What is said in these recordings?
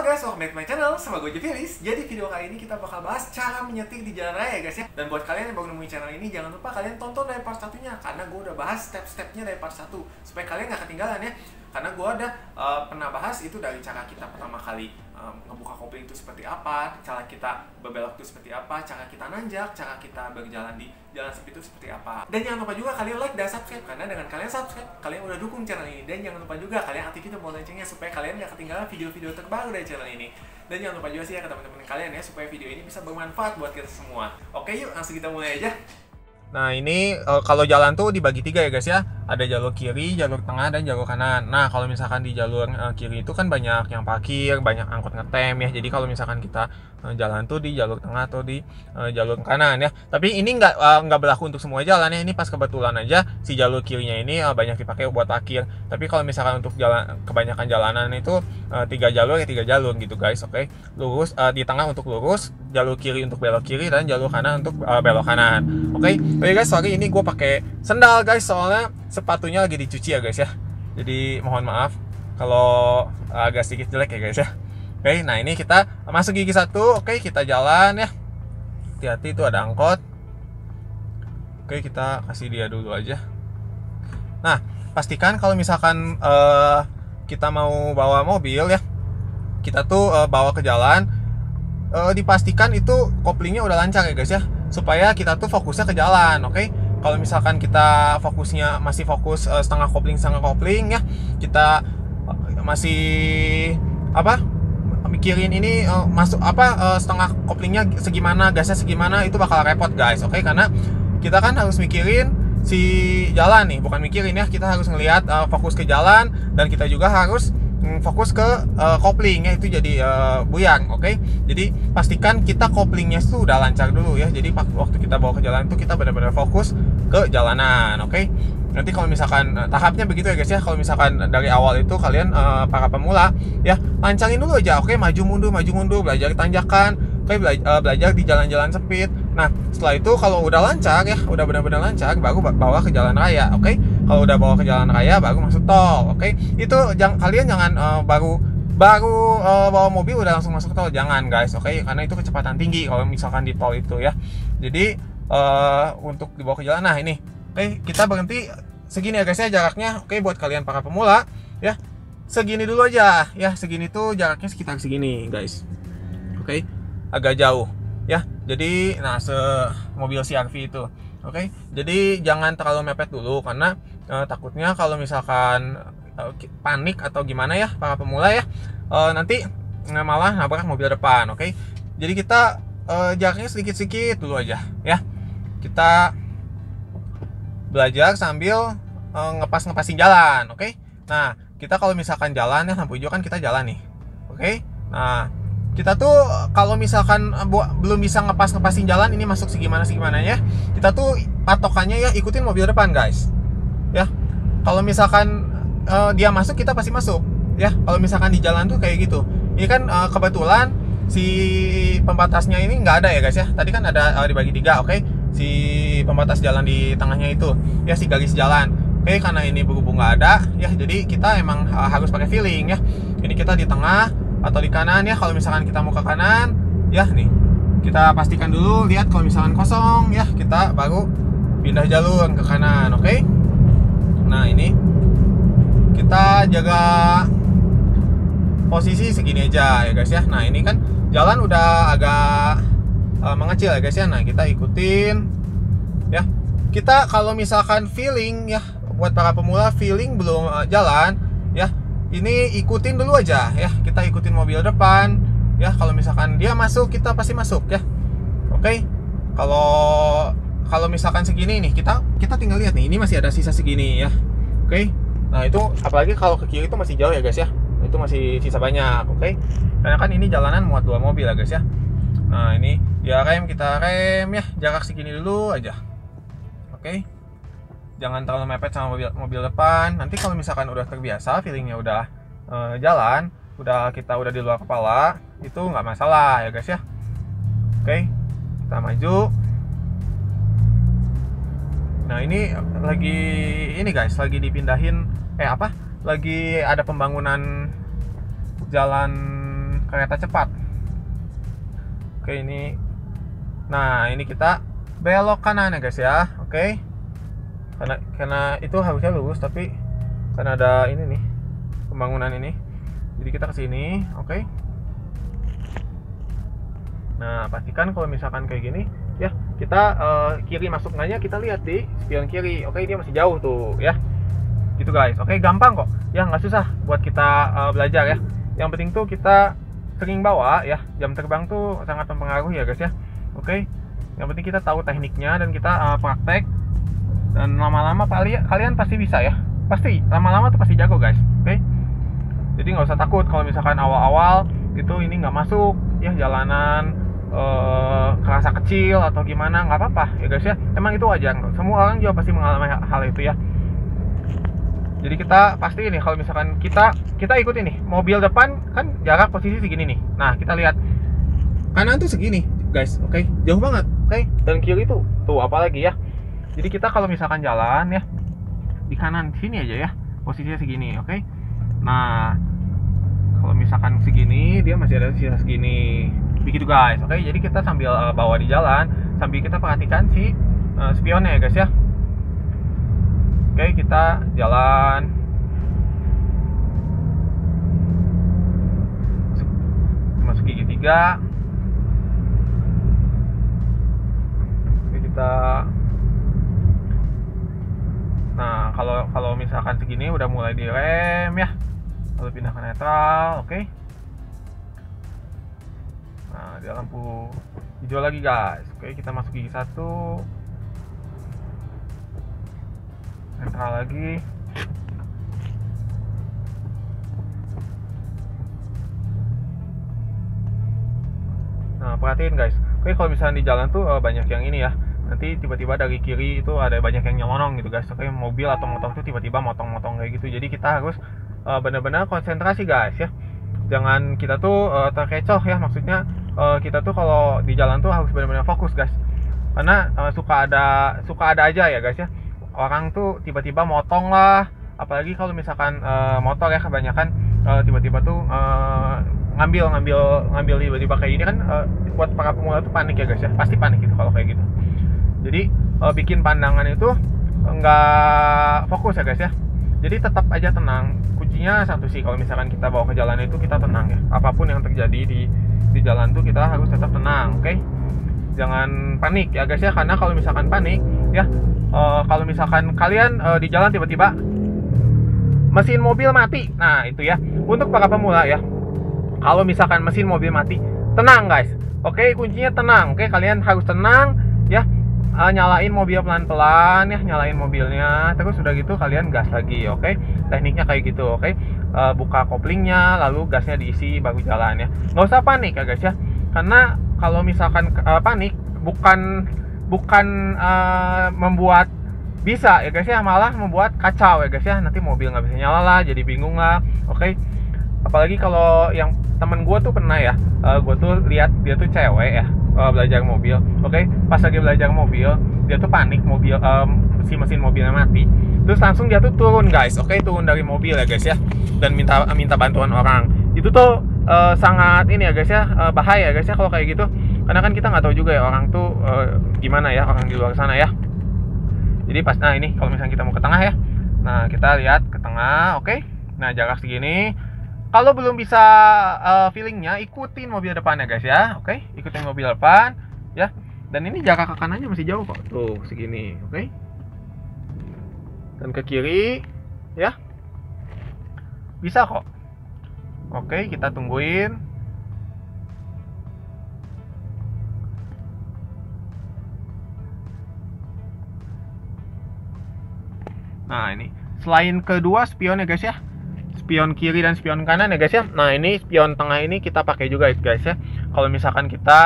Halo guys, welcome back to my channel, sama gue Jefilis. Jadi video kali ini kita bakal bahas cara menyetir di jalan raya guys ya. Dan buat kalian yang baru nemuin channel ini, jangan lupa kalian tonton dari part satunya, karena gue udah bahas step-stepnya dari part 1, supaya kalian gak ketinggalan ya. Karena gue ada pernah bahas itu dari cara kita pertama kali ngebuka kopling itu seperti apa, cara kita berbelok itu seperti apa, cara kita nanjak, cara kita berjalan di jalan sempit itu seperti apa. Dan jangan lupa juga kalian like dan subscribe, karena dengan kalian subscribe, kalian udah dukung channel ini. Dan jangan lupa juga kalian aktifin tombol loncengnya supaya kalian gak ketinggalan video-video terbaru dari channel ini. Dan jangan lupa juga sih ya ke teman-teman kalian ya, supaya video ini bisa bermanfaat buat kita semua. Oke yuk, langsung kita mulai aja. Nah ini kalau jalan tuh dibagi 3 ya guys ya. Ada jalur kiri, jalur tengah, dan jalur kanan. Nah kalau misalkan di jalur kiri itu kan banyak yang parkir, banyak angkot ngetem ya. Jadi kalau misalkan kita jalan tuh di jalur tengah atau di jalur kanan ya. Tapi ini nggak berlaku untuk semua jalan ya. Ini pas kebetulan aja si jalur kirinya ini banyak dipakai buat parkir. Tapi kalau misalkan untuk jalan kebanyakan jalanan itu 3 jalur ya 3 jalur gitu guys. Oke. Lurus di tengah untuk lurus, jalur kiri untuk belok kiri, dan jalur kanan untuk belok kanan. Oke. Oke guys, sorry ini gue pakai sendal guys, soalnya sepatunya lagi dicuci ya guys ya. Jadi mohon maaf kalau agak sedikit jelek ya guys ya. Oke, nah ini kita masuk gigi 1. Oke, kita jalan ya. Hati-hati itu ada angkot. Oke, kita kasih dia dulu aja. Nah, pastikan kalau misalkan kita mau bawa mobil ya, kita tuh bawa ke jalan, dipastikan itu koplingnya udah lancar ya guys ya, supaya kita tuh fokusnya ke jalan. Oke, kalau misalkan kita fokusnya masih fokus setengah kopling ya, kita masih mikirin ini masuk setengah koplingnya segimana, gasnya segimana, itu bakal repot guys. Oke, karena kita kan harus mikirin si jalan nih, bukan mikirin ya, kita harus ngelihat fokus ke jalan, dan kita juga harus fokus ke kopling ya, itu jadi buyang. Oke, jadi pastikan kita koplingnya itu udah lancar dulu ya. Jadi waktu kita bawa ke jalan itu kita benar-benar fokus ke jalanan. Oke, nanti kalau misalkan tahapnya begitu ya guys ya. Kalau misalkan dari awal itu kalian para pemula ya, lancarin dulu aja. Oke, maju mundur, belajar tanjakan. Oke, belajar di jalan-jalan sempit. Nah setelah itu kalau udah lancar ya, udah benar-benar lancar, baru bawa ke jalan raya. Oke, kalau udah bawa ke jalan raya baru masuk tol. Oke, itu kalian jangan baru bawa mobil udah langsung masuk tol, jangan guys. Oke, karena itu kecepatan tinggi kalau misalkan di tol itu ya. Jadi untuk dibawa ke jalan, nah ini oke, kita berhenti segini ya guys ya jaraknya. Oke, buat kalian para pemula ya, segini dulu aja ya. Segini tuh jaraknya sekitar segini guys. Oke, agak jauh ya. Jadi nah mobil CR-V itu. Oke, jadi jangan terlalu mepet dulu, karena takutnya kalau misalkan panik atau gimana ya para pemula ya, nanti malah nabrak mobil depan. Oke, jadi kita jaraknya sedikit-sedikit dulu aja ya. Kita belajar sambil ngepasin jalan. Oke, nah kita kalau misalkan jalan ya, lampu hijau kan kita jalan nih. Oke, nah kita tuh kalau misalkan belum bisa ngepasin jalan, ini masuk segimana ya, kita tuh patokannya ya ikutin mobil depan guys ya. Kalau misalkan dia masuk, kita pasti masuk ya. Kalau misalkan di jalan tuh kayak gitu. Ini kan kebetulan si pembatasnya ini nggak ada ya guys ya. Tadi kan ada dibagi 3. Oke, si pembatas jalan di tengahnya itu ya, si garis jalan. Oke, karena ini berhubung nggak ada ya, jadi kita emang harus pakai feeling ya. Ini kita di tengah atau di kanan ya. Kalau misalkan kita mau ke kanan ya, nih kita pastikan dulu, lihat kalau misalkan kosong ya, kita baru pindah jalur ke kanan. Oke, nah ini kita jaga posisi segini aja ya guys ya. Nah ini kan jalan udah agak mengecil ya guys ya. Nah kita ikutin ya. Kita kalau misalkan feeling ya, buat para pemula feeling belum jalan ya, ini ikutin dulu aja ya. Kita ikutin mobil depan ya. Kalau misalkan dia masuk, kita pasti masuk ya. Oke, kalau misalkan segini nih, kita tinggal lihat nih, ini masih ada sisa segini ya. Oke, nah itu apalagi kalau ke kiri itu masih jauh ya guys ya, itu masih sisa banyak. Oke, karena kan ini jalanan muat 2 mobil ya guys ya. Nah ini ya, kita rem ya, jarak segini dulu aja. Oke, jangan terlalu mepet sama mobil depan. Nanti kalau misalkan udah terbiasa, feelingnya udah jalan, kita udah di luar kepala, itu nggak masalah ya guys ya. Oke, kita maju. Nah ini guys, lagi dipindahin lagi ada pembangunan jalan kereta cepat. Oke, ini. Nah, ini kita belok kanan ya guys ya. Oke. Karena itu harusnya lurus, tapi karena ada ini nih, pembangunan ini. Jadi kita ke sini, oke. Nah, pastikan kalau misalkan kayak gini ya, kita kiri masuk nggaknya kita lihat di spion kiri. Oke, dia masih jauh tuh ya. Gitu guys. Oke, gampang kok. Ya, nggak susah buat kita belajar ya. Yang penting tuh kita sering bawa ya. Jam terbang tuh sangat mempengaruhi ya guys ya. Oke. Yang penting kita tahu tekniknya dan kita praktek, dan lama-lama kalian pasti bisa ya. Pasti lama-lama tuh pasti jago guys. Oke. Jadi nggak usah takut kalau misalkan awal-awal gitu ini nggak masuk ya, jalanan kerasa kecil atau gimana, nggak apa-apa ya guys ya. Emang itu wajar. Semua orang juga pasti mengalami hal itu ya. Jadi kita pasti ini kalau misalkan kita ikut ini mobil depan kan jarak posisi segini nih. Nah, kita lihat kanan tuh segini guys. Oke, jauh banget. Oke, dan kiri tuh apalagi ya. Jadi kita kalau misalkan jalan ya di kanan sini aja ya, posisinya segini. Oke. Nah, kalau misalkan segini dia masih ada sisa segini. Begitu guys. Oke, jadi kita sambil bawa di jalan sambil kita perhatikan si spionnya ya guys ya. Oke, kita jalan. Masuk gigi 3. Oke, kita. Nah, kalau misalkan segini udah mulai direm ya. Lalu pindah ke netral, oke. Nah, dia lampu hijau lagi guys. Oke, kita masuk gigi 1. Netral lagi. Nah, perhatiin guys. Oke, kalau misalnya di jalan tuh banyak yang ini ya. Nanti tiba-tiba dari kiri itu ada banyak yang nyelonong gitu guys. Oke, mobil atau motor tuh tiba-tiba motong-motong kayak gitu. Jadi kita harus benar-benar konsentrasi guys ya. Jangan kita tuh terkecoh ya. Maksudnya kita tuh kalau di jalan tuh harus benar-benar fokus guys. Karena suka ada aja ya guys ya. Orang tuh tiba-tiba motong lah, apalagi kalau misalkan motor ya kebanyakan tiba-tiba tuh ngambil tiba-tiba kayak gini kan, buat para pemula tuh panik ya guys ya, pasti panik gitu kalau kayak gitu. Jadi bikin pandangan itu nggak fokus ya guys ya. Jadi tetap aja tenang. Kuncinya satu sih, kalau misalkan kita bawa ke jalan itu kita tenang ya. Apapun yang terjadi di jalan tuh kita harus tetap tenang, oke? Jangan panik ya guys ya, karena kalau misalkan panik ya, kalau misalkan kalian di jalan tiba-tiba mesin mobil mati, nah itu ya untuk para pemula ya. Kalau misalkan mesin mobil mati, tenang guys. Oke, kuncinya tenang. Oke, kalian harus tenang ya. Nyalain mobil pelan-pelan ya, nyalain mobilnya. Terus udah gitu kalian gas lagi, oke? Tekniknya kayak gitu, oke? Buka koplingnya, lalu gasnya diisi baru jalan ya. Nggak usah panik ya guys ya. Karena kalau misalkan panik bukan membuat bisa ya guys ya, malah membuat kacau ya guys ya. Nanti mobil nggak bisa nyala lah, jadi bingung lah, oke? Apalagi kalau yang temen gue tuh pernah ya, gue tuh lihat dia tuh cewek ya, belajar mobil, oke? Pas lagi belajar mobil, dia tuh panik mobil, si mesin mobilnya mati. Terus langsung dia tuh turun guys, oke? Turun dari mobil ya guys ya, dan minta bantuan orang. Itu tuh sangat ini ya guys ya, bahaya guys ya kalau kayak gitu. Karena kan kita nggak tahu juga ya orang tuh gimana ya, orang di luar sana ya. Jadi pas, nah ini kalau misalnya kita mau ke tengah ya, nah kita lihat ke tengah, oke? Nah jarak segini. Kalau belum bisa feelingnya, ikutin mobil depan ya guys ya, oke? Ikutin mobil depan ya. Dan ini jarak ke kanannya masih jauh kok, tuh segini, oke? Dan ke kiri ya, bisa kok. Oke, kita tungguin. Nah ini, selain kedua spion ya guys ya, spion kiri dan spion kanan ya guys ya. Nah ini spion tengah ini kita pakai juga guys ya. Kalau misalkan kita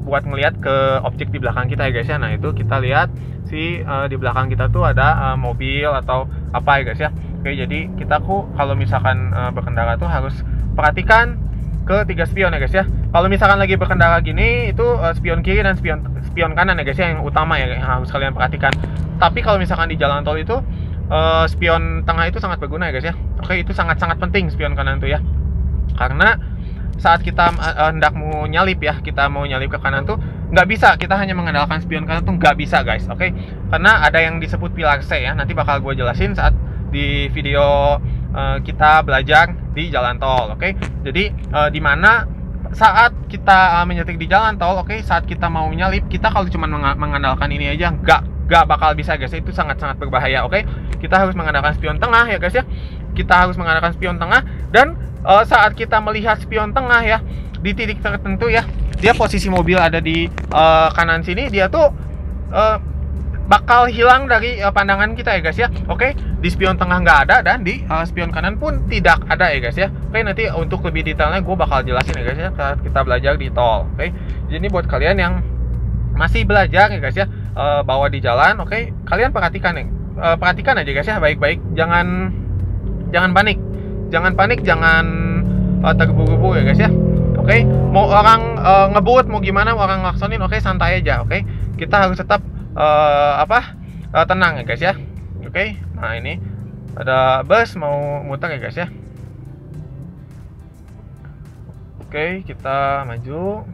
buat ngelihat ke objek di belakang kita ya guys ya. Nah itu kita lihat di belakang kita tuh ada mobil atau apa ya guys ya. Oke, jadi kita kalau misalkan berkendara tuh harus perhatikan ke 3 spion ya guys ya. Kalau misalkan lagi berkendara gini itu spion kiri dan spion kanan ya guys ya yang utama ya, yang harus kalian perhatikan. Tapi kalau misalkan di jalan tol itu spion tengah itu sangat berguna ya guys ya. Oke, itu sangat-sangat penting spion kanan tuh ya. Karena saat kita hendak mau nyalip ya, kita mau nyalip ke kanan tuh nggak bisa, kita hanya mengandalkan spion kanan tuh nggak bisa guys, oke? Karena ada yang disebut pilar C ya, nanti bakal gue jelasin saat di video kita belajar di jalan tol, oke? Jadi di mana saat kita menyetir di jalan tol, oke, saat kita mau nyalip, kita kalau cuma mengandalkan ini aja nggak bakal bisa guys, itu sangat-sangat berbahaya, oke? Kita harus mengandalkan spion tengah ya guys ya, kita harus mengandalkan spion tengah, dan saat kita melihat spion tengah ya di titik tertentu ya, dia posisi mobil ada di kanan sini, dia tuh bakal hilang dari pandangan kita ya guys ya. Oke, di spion tengah nggak ada, dan di spion kanan pun tidak ada ya guys ya. Oke, nanti untuk lebih detailnya gue bakal jelasin ya guys ya saat kita belajar di tol. Oke, jadi buat kalian yang masih belajar ya guys ya, bawa di jalan, oke, kalian perhatikan ya, perhatikan aja guys ya baik-baik, jangan panik, jangan terburu-buru ya guys ya. Oke, mau orang ngebut, mau gimana, mau orang ngelaksonin, oke, santai aja. Oke, kita harus tetap tenang ya guys ya. Oke, nah ini ada bus mau muter ya guys ya. Oke, kita maju.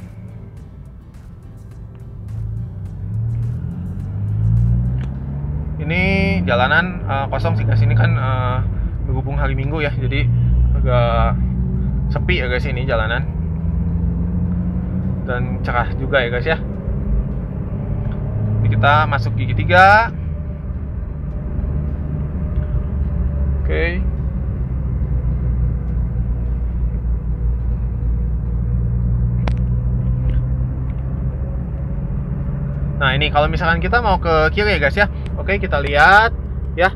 Ini jalanan kosong sih guys, ini kan berhubung hari Minggu ya, jadi agak sepi ya guys ini jalanan, dan cerah juga ya guys ya. Ini kita masuk gigi 3. Oke. Nah ini kalau misalkan kita mau ke kiri ya guys ya, oke, kita lihat ya,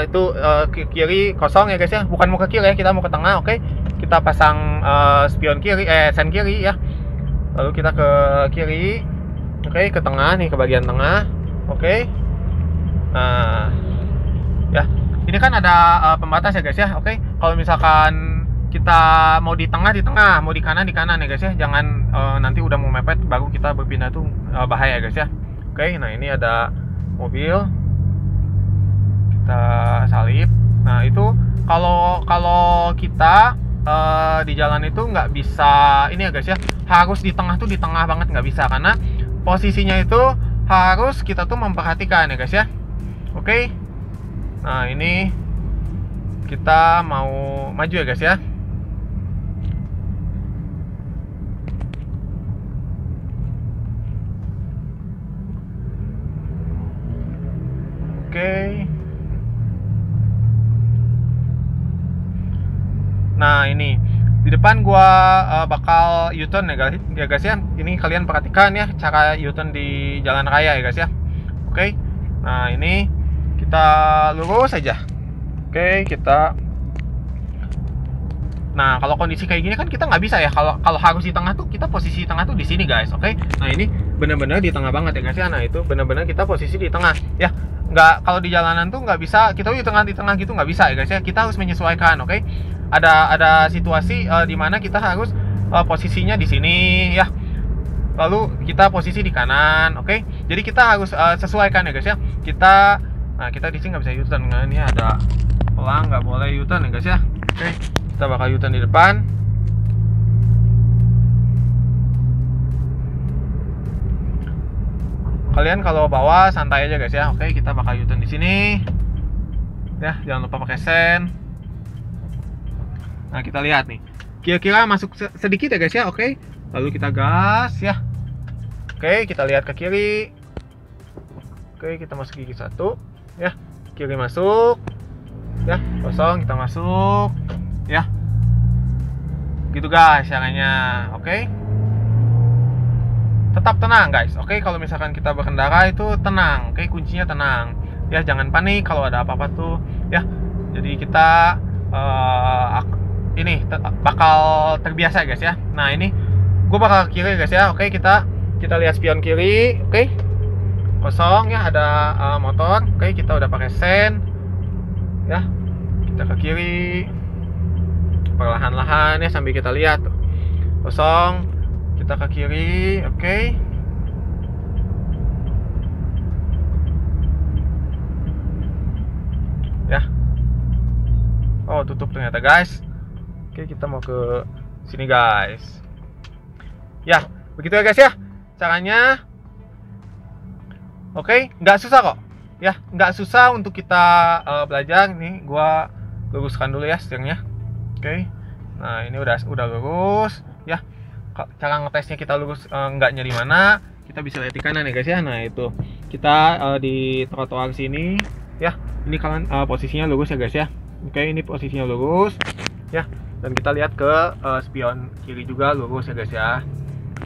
itu kiri kosong ya guys ya, bukan mau ke kiri ya, kita mau ke tengah. Oke, kita pasang spion kiri, sen kiri ya, lalu kita ke kiri. Oke, ke tengah nih, ke bagian tengah. Oke, nah ya, ini kan ada pembatas ya guys ya. Oke, kalau misalkan kita mau di tengah, mau di kanan ya guys ya, jangan nanti udah mau mepet baru kita berpindah tuh bahaya ya guys ya. Oke, nah ini ada mobil, kita salip. Nah itu kalau kita di jalan itu nggak bisa ini ya guys ya, harus di tengah tuh, di tengah banget nggak bisa, karena posisinya itu harus kita tuh memperhatikan ya guys ya. Oke, nah ini kita mau maju ya guys ya. Oke. Nah ini di depan gua bakal U-turn ya guys ya. Ini kalian perhatikan ya cara U-turn di jalan raya ya guys ya. Oke. Nah ini kita lurus aja. Oke, kita. Nah kalau kondisi kayak gini kan kita nggak bisa ya. Kalau harus di tengah tuh, kita posisi di tengah tuh di sini guys. Oke. Nah ini benar-benar di tengah banget ya guys ya. Nah itu benar-benar kita posisi di tengah ya. Nggak, kalau di jalanan tuh nggak bisa kita di tengah gitu, nggak bisa ya guys ya. Kita harus menyesuaikan. Oke, ada situasi di mana kita harus posisinya di sini ya, lalu kita posisi di kanan. Oke, jadi kita harus sesuaikan ya guys ya. Nah kita di sini nggak bisa U-turn, nah, ini ada pelang, nggak boleh U-turn ya guys ya. Oke, kita bakal U-turn di depan. Kalian kalau bawa santai aja guys ya. Oke, kita bakal U-turn di sini. Ya, jangan lupa pakai sen. Nah, kita lihat nih. Kira-kira masuk sedikit ya guys ya. Oke. Lalu kita gas ya. Oke, kita lihat ke kiri. Oke, kita masuk gigi 1 ya. Kiri masuk. Ya, kosong, kita masuk. Ya. Gitu guys caranya. Oke. Tetap tenang guys. Oke, kalau misalkan kita berkendara itu tenang. Oke, kuncinya tenang. Ya, jangan panik kalau ada apa-apa tuh. Ya, jadi kita ini bakal terbiasa guys ya. Nah ini gue bakal ke kiri guys ya. Oke, kita lihat spion kiri. Oke, kosong ya, ada motor. Oke, kita udah pakai sen. Ya, kita ke kiri. Perlahan-lahan ya sambil kita lihat. Kosong. Kita ke kiri, oke. Ya. Oh, tutup ternyata guys. Oke, kita mau ke sini guys. Ya, begitu ya guys ya caranya. Oke, nggak susah kok. Ya, nggak susah untuk kita belajar. Nih, gua luruskan dulu ya setirnya. Oke. Nah, ini udah lurus ya. Cara ngetesnya kita lurus enggaknya di mana? Kita bisa lihat di kanan ya guys ya. Nah, itu. Kita di trotoar sini ya. Ini kalian posisinya lurus ya guys ya. Oke, ini posisinya lurus ya. Dan kita lihat ke spion kiri juga lurus ya guys ya.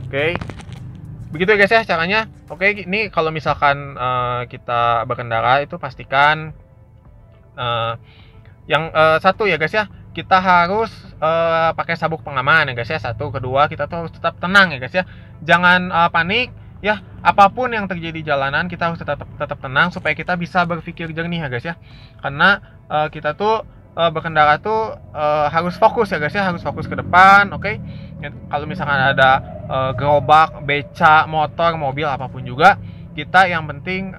Oke. Begitu ya guys ya caranya. Oke, ini kalau misalkan kita berkendara itu pastikan yang satu ya guys ya, kita harus pakai sabuk pengaman ya guys ya. Satu, kedua kita tuh harus tetap tenang ya guys ya. Jangan panik ya. Apapun yang terjadi di jalanan kita harus tetap tenang supaya kita bisa berpikir jernih ya guys ya. Karena kita tuh berkendara tuh harus fokus ya guys ya, harus fokus ke depan. Oke. Kalau misalkan ada gerobak, beca, motor, mobil apapun juga, kita yang penting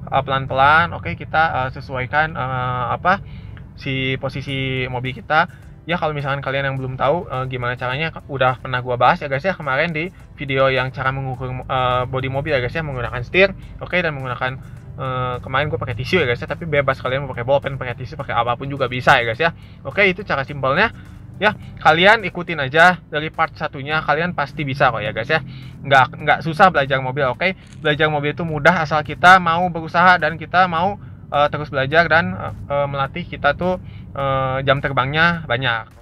pelan-pelan. Oke, kita sesuaikan si posisi mobil kita. Ya, kalau misalkan kalian yang belum tahu gimana caranya, udah pernah gua bahas ya guys ya kemarin di video yang cara mengukur bodi mobil ya guys ya, menggunakan setir. Oke, dan menggunakan kemarin gue pakai tisu ya guys ya, tapi bebas kalian mau pakai bolpen, pakai tisu, pakai apapun juga bisa ya guys ya. Oke, itu cara simpelnya ya. Kalian ikutin aja dari part satunya, kalian pasti bisa kok ya guys ya. Nggak susah belajar mobil. Oke, belajar mobil itu mudah asal kita mau berusaha dan kita mau terus belajar dan melatih kita tuh jam terbangnya banyak.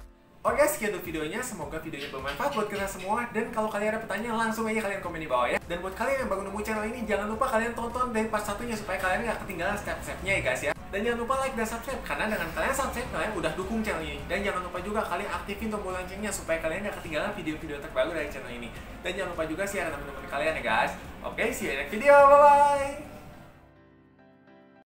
Oke, sekian dulu videonya. Semoga videonya bermanfaat buat kalian semua. Dan kalau kalian ada pertanyaan, langsung aja kalian komen di bawah ya. Dan buat kalian yang baru nemu channel ini, jangan lupa kalian tonton dari part satunya supaya kalian nggak ketinggalan step-stepnya ya guys ya. Dan jangan lupa like dan subscribe, karena dengan kalian subscribe, kalian udah dukung channel ini. Dan jangan lupa juga kalian aktifin tombol loncengnya supaya kalian nggak ketinggalan video-video terbaru dari channel ini. Dan jangan lupa juga share ke teman-teman kalian ya guys. Oke, see you in the next video. Bye-bye!